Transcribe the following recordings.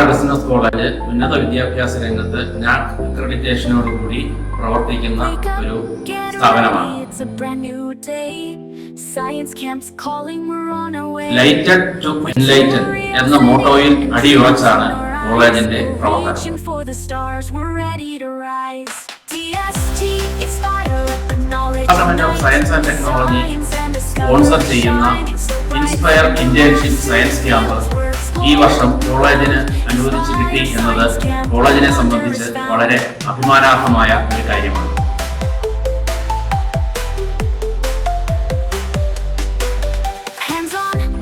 Business college ഉന്നത വിദ്യാഭ്യാസ രംഗത്ത് NAAC അക്രഡിറ്റേഷനോടുകൂടി പ്രവർത്തിക്കുന്ന ഒരു സ്ഥാപനമാണ്. ലൈറ്റഡ് ടു എൻലൈറ്റൻ എന്ന മോട്ടോയിൽ അടിയുറച്ചാണ് കോളേജിന്റെ പ്രവർത്തനം. Department of science and technology sponsor ചെയ്യുന്ന ഇൻസ്പയർ ഇന്റേൺഷിപ്പ് സയൻസ് ക്യാമ്പ് ഈ വർഷം കോളേജിന് അനുവദിച്ചു കിട്ടി എന്നത് കോളേജിനെ സംബന്ധിച്ച് വളരെ അഭിമാനാർഹമായ ഒരു കാര്യമാണ്.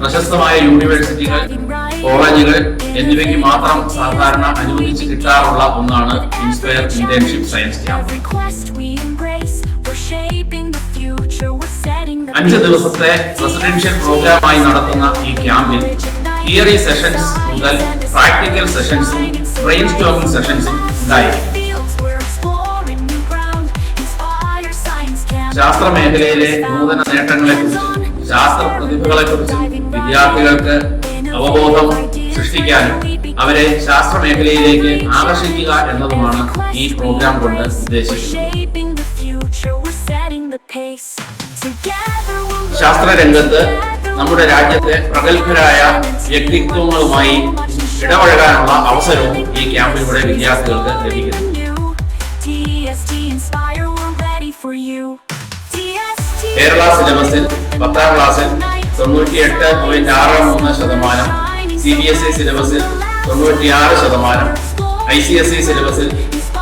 പ്രശസ്തമായ യൂണിവേഴ്സിറ്റികൾ, കോളേജുകൾ എന്നിവയ്ക്ക് മാത്രം സാധാരണ അനുവദിച്ചു കിട്ടാറുള്ള ഒന്നാണ് ഇൻസ്പയർ ഇന്റേൺഷിപ്പ് സയൻസ് ക്യാമ്പ്. 5 ദിവസത്തെ റെസിഡൻഷ്യൽ പ്രോഗ്രാമായി നടത്തുന്ന ഈ ക്യാമ്പിൽ തിയറി സെഷൻസ് മുതൽ പ്രാക്ടിക്കൽ സെഷൻസും ബ്രെയിൻ സ്റ്റോമിംഗ് സെഷൻസും ഉണ്ടായിരിക്കും. ശാസ്ത്ര മേഖലയിലെ നൂതന നേട്ടങ്ങളെക്കുറിച്ചും ശാസ്ത്ര പ്രതിഭകളെക്കുറിച്ചും വിദ്യാർത്ഥികൾക്ക് അവബോധം സൃഷ്ടിക്കാനും അവരെ ശാസ്ത്ര മേഖലയിലേക്ക് ആകർഷിക്കുക എന്നതുമാണ് ഈ പ്രോഗ്രാം കൊണ്ട് ഉദ്ദേശിക്കുന്നത്. ശാസ്ത്രരംഗത്ത് നമ്മുടെ രാജ്യത്തെ പ്രഗത്ഭരായ വ്യക്തിത്വങ്ങളുമായി ഇടപഴകാനുള്ള അവസരവും ഈ ക്യാമ്പിലൂടെ വിദ്യാർത്ഥികൾക്ക് ലഭിക്കുന്നു. കേരള സിലബസിൽ 10ാം ക്ലാസ്സിൽ 98.63%, CBSE സിലബസിൽ 96%, ICSE സിലബസിൽ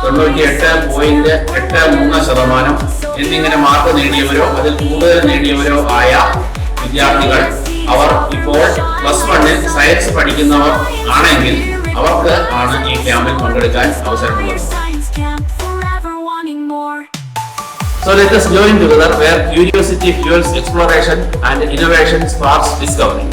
98.83% എന്നിങ്ങനെ മാർക്ക് നേടിയവരോ അതിൽ കൂടുതൽ നേടിയവരോ ആയ വിദ്യാർത്ഥികൾ അവർ ഇപ്പോൾ +1 സയൻസ് പഠിക്കുന്നവർ ആണെങ്കിൽ അവർക്ക് ആണ് ഈ ക്യാമ്പിൽ പങ്കെടുക്കാൻ അവസരമുള്ളത്. So let us join together where curiosity fuels exploration and innovation sparks discovery.